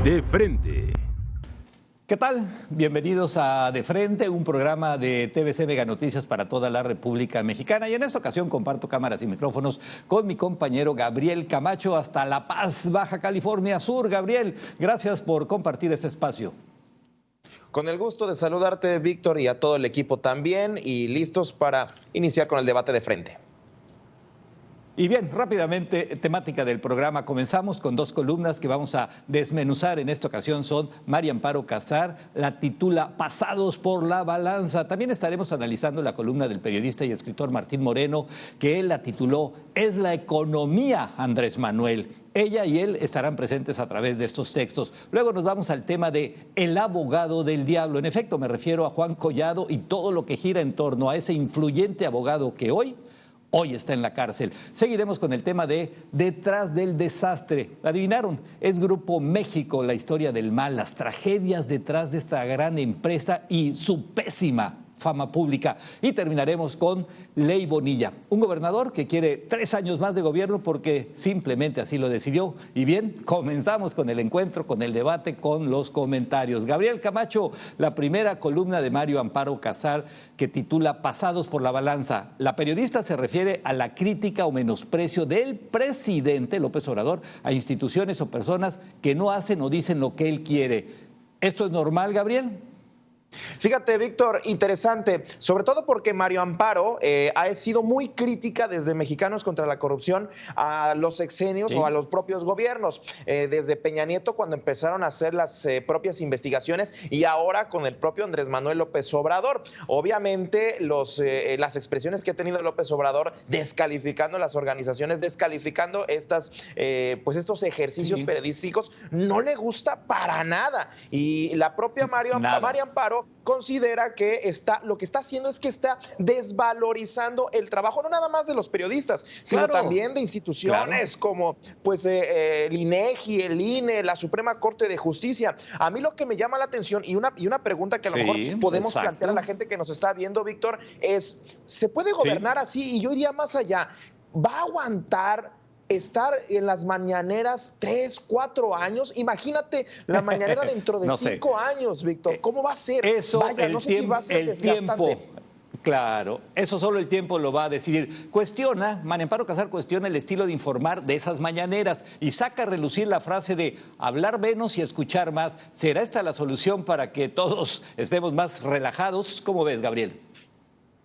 De Frente. ¿Qué tal? Bienvenidos a De Frente, un programa de TVC Mega Noticias para toda la República Mexicana. Y en esta ocasión comparto cámaras y micrófonos con mi compañero Gabriel Camacho hasta La Paz, Baja California Sur. Gabriel, gracias por compartir este espacio. Con el gusto de saludarte, Víctor, y a todo el equipo también, y listos para iniciar con el debate de frente. Y bien, rápidamente, temática del programa. Comenzamos con dos columnas que vamos a desmenuzar. En esta ocasión son María Amparo Casar, la titula Pasados por la Balanza. También estaremos analizando la columna del periodista y escritor Martín Moreno, que él la tituló Es la economía, Andrés Manuel. Ella y él estarán presentes a través de estos textos. Luego nos vamos al tema de El abogado del diablo. En efecto, me refiero a Juan Collado y todo lo que gira en torno a ese influyente abogado que hoy está en la cárcel. Seguiremos con el tema de Detrás del desastre. ¿Adivinaron? Es Grupo México, la historia del mal, las tragedias detrás de esta gran empresa y su pésima fama pública. Y terminaremos con Ley Bonilla, un gobernador que quiere 3 años más de gobierno porque simplemente así lo decidió. Y bien, comenzamos con el encuentro, con el debate, con los comentarios. Gabriel Camacho, la primera columna de María Amparo Casar que titula Pasados por la Balanza. La periodista se refiere a la crítica o menosprecio del presidente López Obrador a instituciones o personas que no hacen o dicen lo que él quiere. ¿Esto es normal, Gabriel? Fíjate, Víctor, interesante, sobre todo porque María Amparo ha sido muy crítica desde Mexicanos contra la Corrupción a los sexenios o a los propios gobiernos, desde Peña Nieto cuando empezaron a hacer las propias investigaciones y ahora con el propio Andrés Manuel López Obrador. Obviamente las expresiones que ha tenido López Obrador descalificando las organizaciones, descalificando estos ejercicios periodísticos, no le gusta para nada. Y la propia María Amparo considera que lo que está haciendo es que está desvalorizando el trabajo, no nada más de los periodistas, sino también de instituciones como el INEGI, el INE, la Suprema Corte de Justicia. A mí lo que me llama la atención y una pregunta que a lo mejor podemos plantear a la gente que nos está viendo, Víctor, es, ¿se puede gobernar así? Y yo iría más allá. ¿Va a aguantar estar en las mañaneras 3, 4 años? Imagínate la mañanera dentro de 5 años, Víctor. ¿Cómo va a ser? Eso, no sé si va a ser desgastante. Claro, eso solo el tiempo lo va a decidir. María Amparo Casar cuestiona el estilo de informar de esas mañaneras y saca a relucir la frase de hablar menos y escuchar más. ¿Será esta la solución para que todos estemos más relajados? ¿Cómo ves, Gabriel?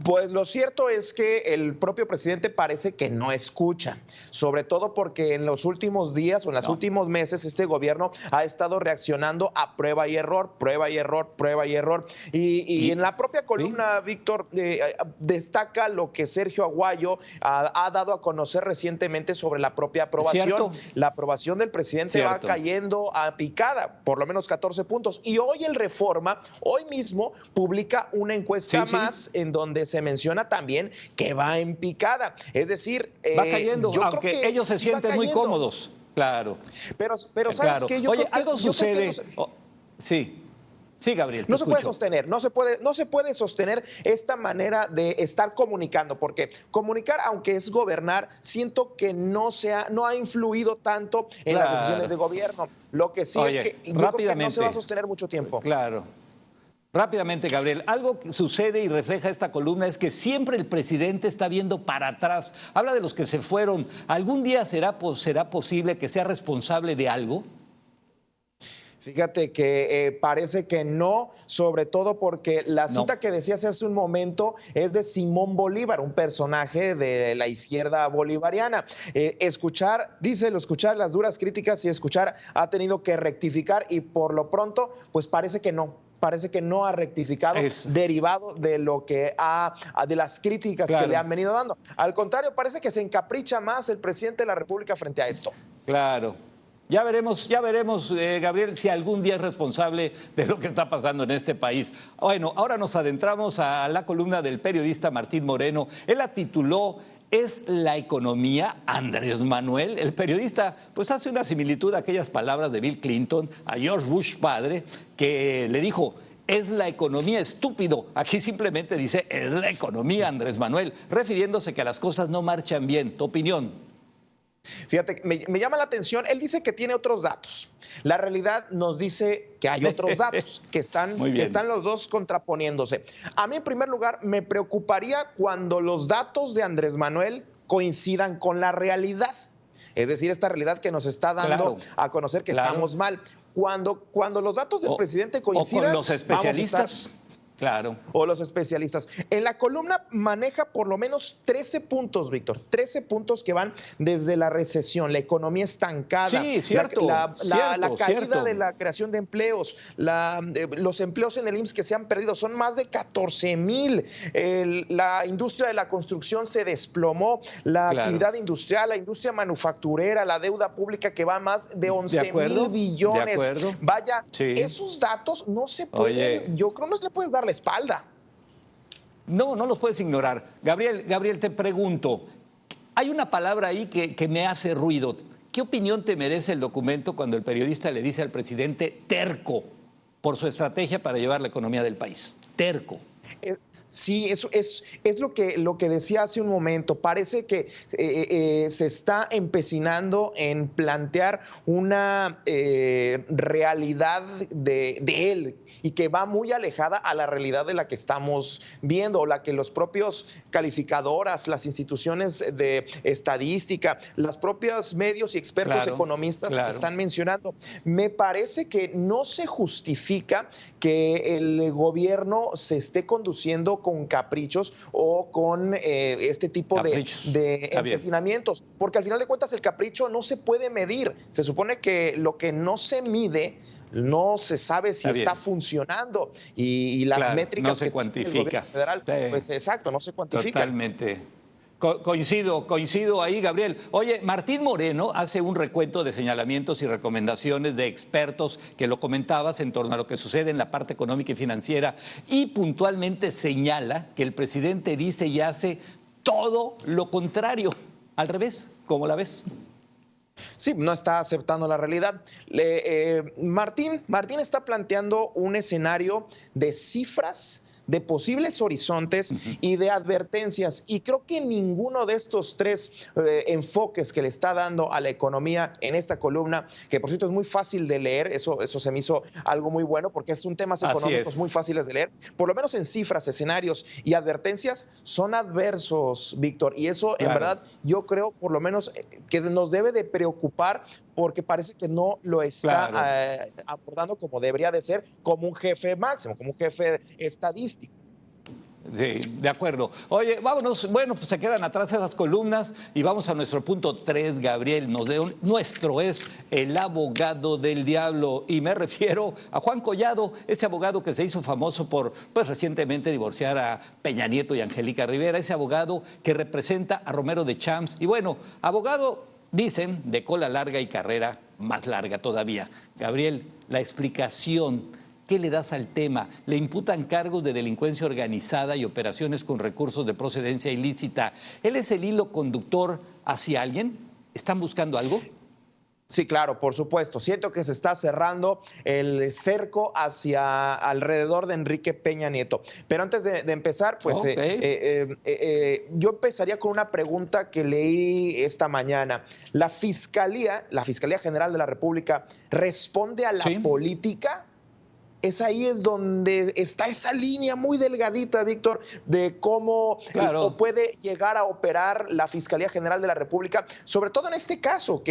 Pues lo cierto es que el propio presidente parece que no escucha, sobre todo porque en los últimos días o en los últimos meses este gobierno ha estado reaccionando a prueba y error, prueba y error, prueba y error. Y en la propia columna, Víctor, destaca lo que Sergio Aguayo ha dado a conocer recientemente sobre la propia aprobación. ¿Cierto? La aprobación del presidente va cayendo a picada, por lo menos 14 puntos. Y hoy el Reforma, hoy mismo, publica una encuesta más en donde se menciona también que va en picada. Es decir, va cayendo, yo aunque creo que ellos se sienten muy cómodos. Claro. Pero ¿sabes qué? Oye, algo sucede. Sí, Gabriel, no se puede sostener, no se puede sostener esta manera de estar comunicando, porque comunicar, aunque es gobernar, siento que no ha influido tanto en las decisiones de gobierno. Lo que sí es que yo creo que no se va a sostener mucho tiempo. Claro. Rápidamente, Gabriel, algo que sucede y refleja esta columna es que siempre el presidente está viendo para atrás. Habla de los que se fueron. ¿Algún día será posible que sea responsable de algo? Fíjate que parece que no, sobre todo porque la cita que decías hace un momento es de Simón Bolívar, un personaje de la izquierda bolivariana. Escuchar las duras críticas y escuchar ha tenido que rectificar y por lo pronto, pues parece que no. Parece que no ha rectificado, derivado de lo que de las críticas que le han venido dando. Al contrario, parece que se encapricha más el presidente de la República frente a esto. Claro. Ya veremos, Gabriel, si algún día es responsable de lo que está pasando en este país. Bueno, ahora nos adentramos a la columna del periodista Martín Moreno. Él la tituló ¿Es la economía Andrés Manuel? El periodista pues hace una similitud a aquellas palabras de Bill Clinton a George Bush padre, que le dijo, es la economía, estúpido. Aquí simplemente dice, es la economía Andrés Manuel, refiriéndose que las cosas no marchan bien. ¿Tu opinión? Fíjate, me llama la atención, él dice que tiene otros datos. La realidad nos dice que hay otros datos, que están los dos contraponiéndose. A mí, en primer lugar, me preocuparía cuando los datos de Andrés Manuel coincidan con la realidad. Es decir, esta realidad que nos está dando a conocer que estamos mal. Cuando los datos del presidente coincidan, o con los especialistas. Claro. O los especialistas. En la columna maneja por lo menos 13 puntos, Víctor. 13 puntos que van desde la recesión, la economía estancada, sí, cierto, la caída cierto. de la creación de empleos, los empleos en el IMSS que se han perdido, son más de 14,000. La industria de la construcción se desplomó, la actividad industrial, la industria manufacturera, la deuda pública que va a más de 11,000 billones. De acuerdo. Vaya, esos datos no se pueden, yo creo no se le puedes dar la espalda. No los puedes ignorar. Gabriel, te pregunto, hay una palabra ahí que me hace ruido. ¿Qué opinión te merece el documento cuando el periodista le dice al presidente terco por su estrategia para llevar la economía del país? Terco. Sí, eso es lo que decía hace un momento. Parece que se está empecinando en plantear una realidad de él y que va muy alejada a la realidad de la que estamos viendo, o la que los propios calificadoras, las instituciones de estadística, los propios medios y expertos economistas están mencionando. Me parece que no se justifica que el gobierno se esté conduciendo con caprichos o con este tipo de empecinamientos, porque al final de cuentas el capricho no se puede medir. Se supone que lo que no se mide no se sabe si está funcionando y las métricas no se cuantifica. El gobierno federal, pues exacto, no se cuantifica. Totalmente. Coincido ahí, Gabriel. Oye, Martín Moreno hace un recuento de señalamientos y recomendaciones de expertos, que lo comentabas, en torno a lo que sucede en la parte económica y financiera, y puntualmente señala que el presidente dice y hace todo lo contrario, al revés. ¿Cómo la ves? Sí, no está aceptando la realidad. Martín está planteando un escenario de cifras, de posibles horizontes y de advertencias. Y creo que ninguno de estos tres enfoques que le está dando a la economía en esta columna, que por cierto es muy fácil de leer, eso se me hizo algo muy bueno porque son temas económicos muy fáciles de leer, por lo menos en cifras, escenarios y advertencias, son adversos, Víctor. Y eso en verdad yo creo por lo menos que nos debe de preocupar, porque parece que no lo está abordando como debería de ser, como un jefe máximo, como un jefe estadístico. Sí, de acuerdo. Oye, vámonos, bueno, pues se quedan atrás esas columnas y vamos a nuestro punto 3, Gabriel. Nuestro es el abogado del diablo, y me refiero a Juan Collado, ese abogado que se hizo famoso por, pues recientemente divorciar a Peña Nieto y Angélica Rivera, ese abogado que representa a Romero de Champs. Y bueno, abogado, dicen, de cola larga y carrera más larga todavía. Gabriel, la explicación, ¿qué le das al tema? Le imputan cargos de delincuencia organizada y operaciones con recursos de procedencia ilícita. ¿Él es el hilo conductor hacia alguien? ¿Están buscando algo? Sí, claro, por supuesto. Siento que se está cerrando el cerco hacia alrededor de Enrique Peña Nieto. Pero antes de empezar, pues yo empezaría con una pregunta que leí esta mañana. ¿La Fiscalía General de la República responde a la política? Es ahí es donde está esa línea muy delgadita, Víctor, de cómo puede llegar a operar la Fiscalía General de la República, sobre todo en este caso,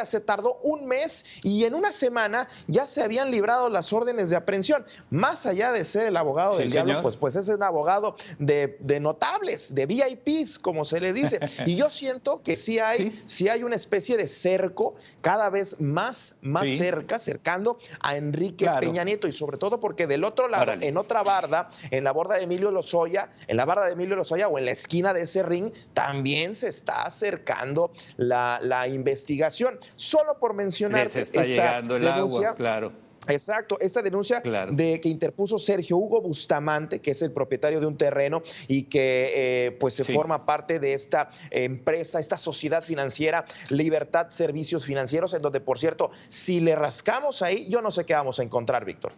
se tardó un mes y en una semana ya se habían librado las órdenes de aprehensión. Más allá de ser el abogado del diablo, pues es un abogado de notables, de VIPs, como se le dice. Y yo siento que sí hay una especie de cerco cada vez más cercando a Enrique Peña Nieto, y sobre todo porque del otro lado, en otra barda, en la barda de Emilio Lozoya, o en la esquina de ese ring, también se está acercando la investigación. Solo por mencionar esta llegando el denuncia, agua, Exacto, esta denuncia que interpuso Sergio Hugo Bustamante, que es el propietario de un terreno y que se forma parte de esta empresa, esta sociedad financiera, Libertad Servicios Financieros, en donde, por cierto, si le rascamos ahí, yo no sé qué vamos a encontrar, Víctor.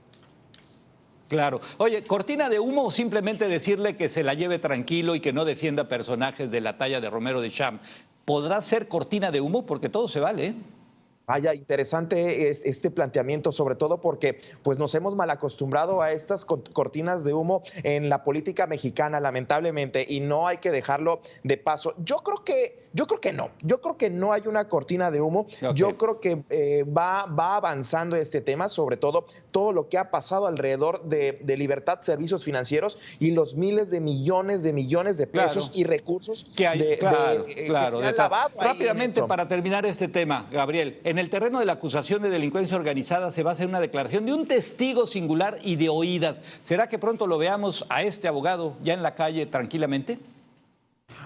Claro. Oye, ¿cortina de humo o simplemente decirle que se la lleve tranquilo y que no defienda personajes de la talla de Romero de Champ? ¿Podrá ser cortina de humo? Porque todo se vale, ¿eh? Vaya, interesante este planteamiento, sobre todo porque pues nos hemos mal acostumbrado a estas cortinas de humo en la política mexicana, lamentablemente, y no hay que dejarlo de paso. Yo creo que no hay una cortina de humo. Okay. Yo creo que va avanzando este tema, sobre todo lo que ha pasado alrededor de Libertad Servicios Financieros y los miles de millones de pesos y recursos que hay, que se han lavado. Rápidamente, para terminar este tema, Gabriel, en el terreno de la acusación de delincuencia organizada se va a hacer una declaración de un testigo singular y de oídas. ¿Será que pronto lo veamos a este abogado ya en la calle tranquilamente?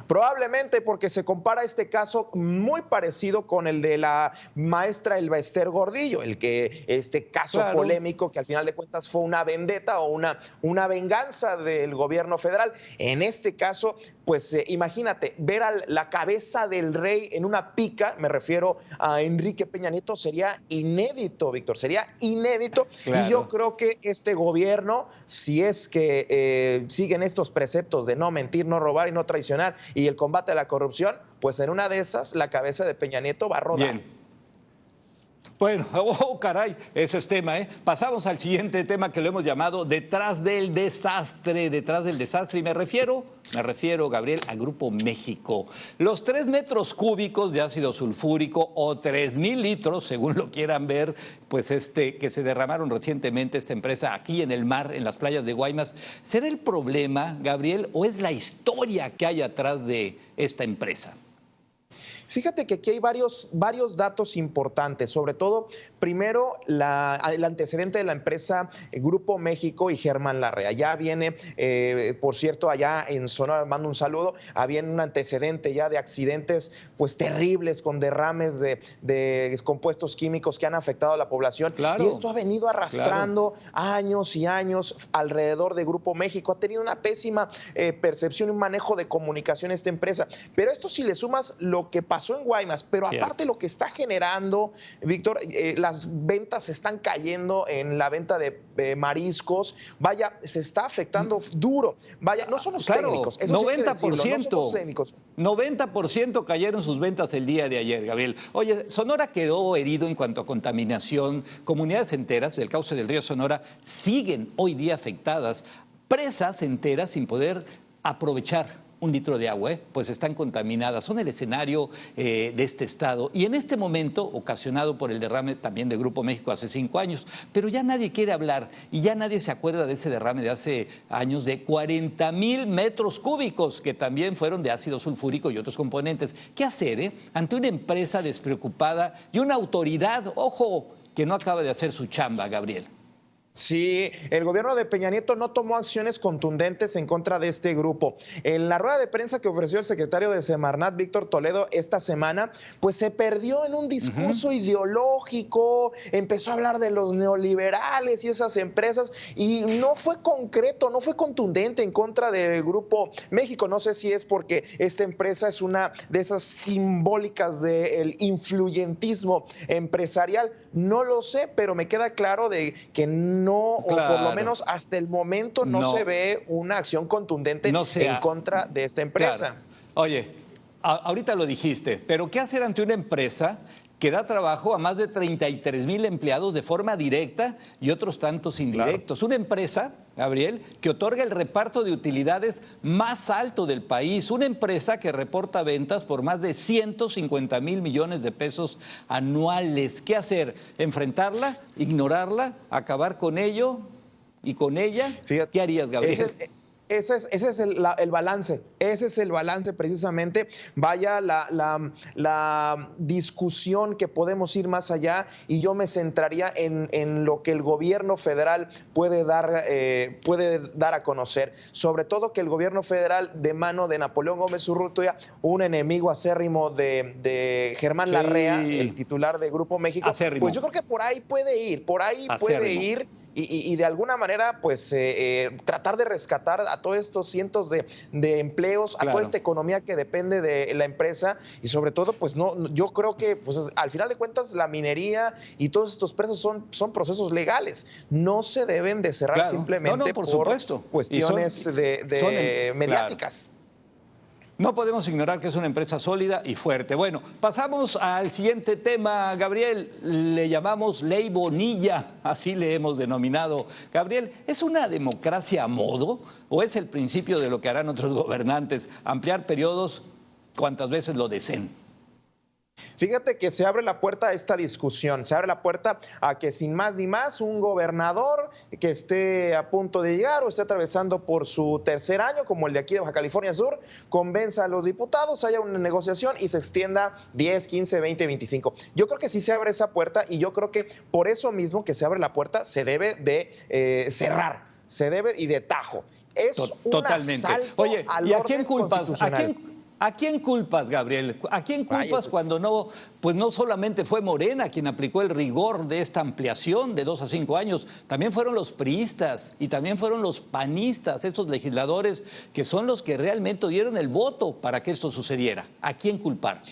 Probablemente, porque se compara este caso muy parecido con el de la maestra Elba Ester Gordillo, este caso polémico que al final de cuentas fue una vendetta o una venganza del gobierno federal. En este caso, pues imagínate, ver a la cabeza del rey en una pica, me refiero a Enrique Peña Nieto, sería inédito, Víctor, sería inédito. Claro. Y yo creo que este gobierno, si es que siguen estos preceptos de no mentir, no robar y no traicionar, y el combate a la corrupción, pues en una de esas la cabeza de Peña Nieto va a rodar. Bien. Bueno, caray, eso es tema, ¿eh? Pasamos al siguiente tema que lo hemos llamado detrás del desastre, y me refiero, Gabriel, al Grupo México. Los 3 metros cúbicos de ácido sulfúrico o 3,000 litros, según lo quieran ver, pues que se derramaron recientemente esta empresa aquí en el mar, en las playas de Guaymas. ¿Será el problema, Gabriel, o es la historia que hay atrás de esta empresa? Fíjate que aquí hay varios datos importantes, sobre todo, primero, el antecedente de la empresa Grupo México y Germán Larrea. Ya viene, por cierto, allá en Sonora, mando un saludo, había un antecedente ya de accidentes pues terribles con derrames de compuestos químicos que han afectado a la población. Claro, y esto ha venido arrastrando años y años alrededor de Grupo México. Ha tenido una pésima percepción y un manejo de comunicación esta empresa. Pero esto, si le sumas lo que pasó en Guaymas, pero aparte lo que está generando, Víctor, las ventas están cayendo en la venta de mariscos, vaya, se está afectando duro, vaya, no son los técnicos, eso 90%, sí, no son los técnicos. 90% cayeron sus ventas el día de ayer, Gabriel. Oye, Sonora quedó herido en cuanto a contaminación, comunidades enteras del cauce del río Sonora siguen hoy día afectadas, presas enteras sin poder aprovechar un litro de agua, pues están contaminadas, son el escenario de este estado. Y en este momento, ocasionado por el derrame también de Grupo México hace 5 años, pero ya nadie quiere hablar y ya nadie se acuerda de ese derrame de hace años de 40,000 metros cúbicos, que también fueron de ácido sulfúrico y otros componentes. ¿Qué hacer, ante una empresa despreocupada y una autoridad, ojo, que no acaba de hacer su chamba, Gabriel? Sí, el gobierno de Peña Nieto no tomó acciones contundentes en contra de este grupo. En la rueda de prensa que ofreció el secretario de Semarnat, Víctor Toledo, esta semana, pues se perdió en un discurso ideológico, empezó a hablar de los neoliberales y esas empresas, y no fue concreto, no fue contundente en contra del Grupo México. No sé si es porque esta empresa es una de esas simbólicas del influyentismo empresarial, no lo sé, pero me queda claro de que no, claro, o por lo menos hasta el momento no se ve una acción contundente en contra de esta empresa. Claro. Oye, ahorita lo dijiste, pero ¿qué hacer ante una empresa que da trabajo a más de 33,000 empleados de forma directa y otros tantos indirectos? Claro. Una empresa, Gabriel, que otorga el reparto de utilidades más alto del país. Una empresa que reporta ventas por más de 150,000 millones de pesos anuales. ¿Qué hacer? ¿Enfrentarla? ¿Ignorarla? ¿Acabar con ello? ¿Y con ella? Fíjate, ¿qué harías, Gabriel? Ese es el balance, ese es el balance precisamente. Vaya la discusión que podemos ir más allá, y yo me centraría en lo que el gobierno federal puede dar a conocer. Sobre todo que el gobierno federal, de mano de Napoleón Gómez Urrutia, un enemigo acérrimo de Germán Larrea, el titular de Grupo México, acérrimo, pues yo creo que por ahí puede ir, y de alguna manera, pues, tratar de rescatar a todos estos cientos de empleos, a toda esta economía que depende de la empresa y sobre todo, pues, yo creo que, pues, al final de cuentas, la minería y todos estos procesos son procesos legales. No se deben de cerrar simplemente por supuesto. Cuestiones mediáticas. No podemos ignorar que es una empresa sólida y fuerte. Bueno, pasamos al siguiente tema, Gabriel. Le llamamos Ley Bonilla, así le hemos denominado. Gabriel, ¿es una democracia a modo o es el principio de lo que harán otros gobernantes? Ampliar periodos cuantas veces lo deseen. Fíjate que se abre la puerta a esta discusión, se abre la puerta a que sin más ni más un gobernador que esté a punto de llegar o esté atravesando por su tercer año, como el de aquí de Baja California Sur, convenza a los diputados, haya una negociación y se extienda 10, 15, 20, 25. Yo creo que sí se abre esa puerta y yo creo que por eso mismo que se abre la puerta se debe de cerrar, se debe y de tajo. Es un asalto. Oye, ¿y a quién culpas? ¿A quién culpas, Gabriel? ¿A quién culpas cuando no solamente fue Morena quien aplicó el rigor de esta ampliación de 2 a 5 años, también fueron los priistas y también fueron los panistas, esos legisladores que son los que realmente dieron el voto para que esto sucediera? ¿A quién culpar?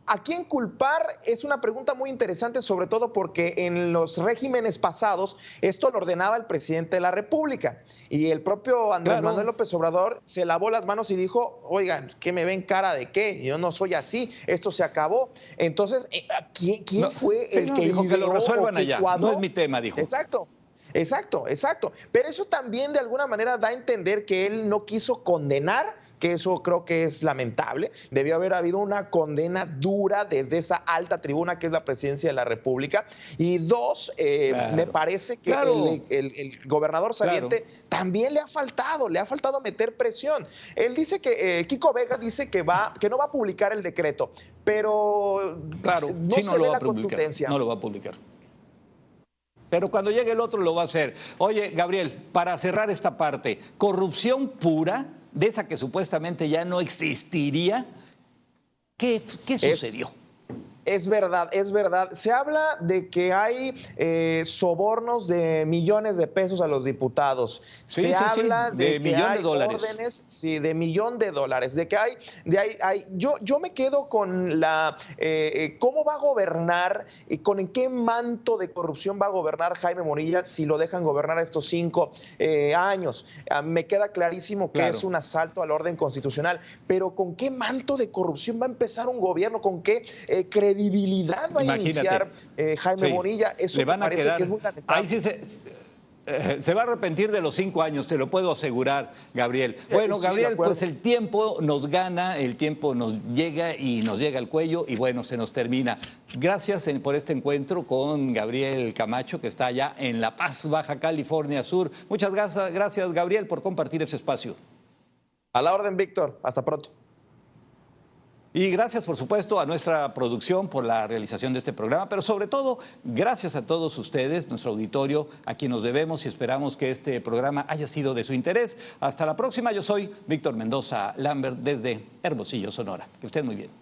¿A quién culpar? Es una pregunta muy interesante, sobre todo porque en los regímenes pasados esto lo ordenaba el presidente de la República y el propio Andrés Manuel López Obrador se lavó las manos y dijo, oigan, ¿qué me ven cara de qué? Yo no soy así, esto se acabó. Entonces, ¿quién fue el que dijo que lo resuelvan allá? No es mi tema, dijo. Exacto. Pero eso también de alguna manera da a entender que él no quiso condenar, que eso creo que es lamentable. Debió haber habido una condena dura desde esa alta tribuna que es la presidencia de la República. Y dos, me parece que el gobernador saliente también le ha faltado meter presión. Él dice que, Kiko Vega dice que no va a publicar el decreto, pero no se ve la contundencia. No lo va a publicar. Pero cuando llegue el otro lo va a hacer. Oye, Gabriel, para cerrar esta parte, ¿corrupción pura, de esa que supuestamente ya no existiría? ¿Qué sucedió? Es verdad. Se habla de que hay sobornos de millones de pesos a los diputados. Se habla de que hay órdenes, de $1,000,000, de que hay. Yo me quedo con cómo va a gobernar y en qué manto de corrupción va a gobernar Jaime Bonilla si lo dejan gobernar estos 5 años. Me queda clarísimo que es un asalto al orden constitucional, pero ¿con qué manto de corrupción va a empezar un gobierno? ¿Con qué credibilidad va a iniciar Jaime Bonilla? Eso me parece que es muy lamentable. Ahí sí se va a arrepentir de los 5 años, te lo puedo asegurar, Gabriel. Bueno, Gabriel, pues el tiempo nos gana, el tiempo nos llega y nos llega al cuello y bueno, se nos termina. Gracias por este encuentro con Gabriel Camacho, que está allá en La Paz, Baja California Sur. Muchas gracias, Gabriel, por compartir ese espacio. A la orden, Víctor. Hasta pronto. Y gracias, por supuesto, a nuestra producción por la realización de este programa, pero sobre todo, gracias a todos ustedes, nuestro auditorio, a quien nos debemos y esperamos que este programa haya sido de su interés. Hasta la próxima, yo soy Víctor Mendoza Lambert desde Hermosillo, Sonora. Que estén muy bien.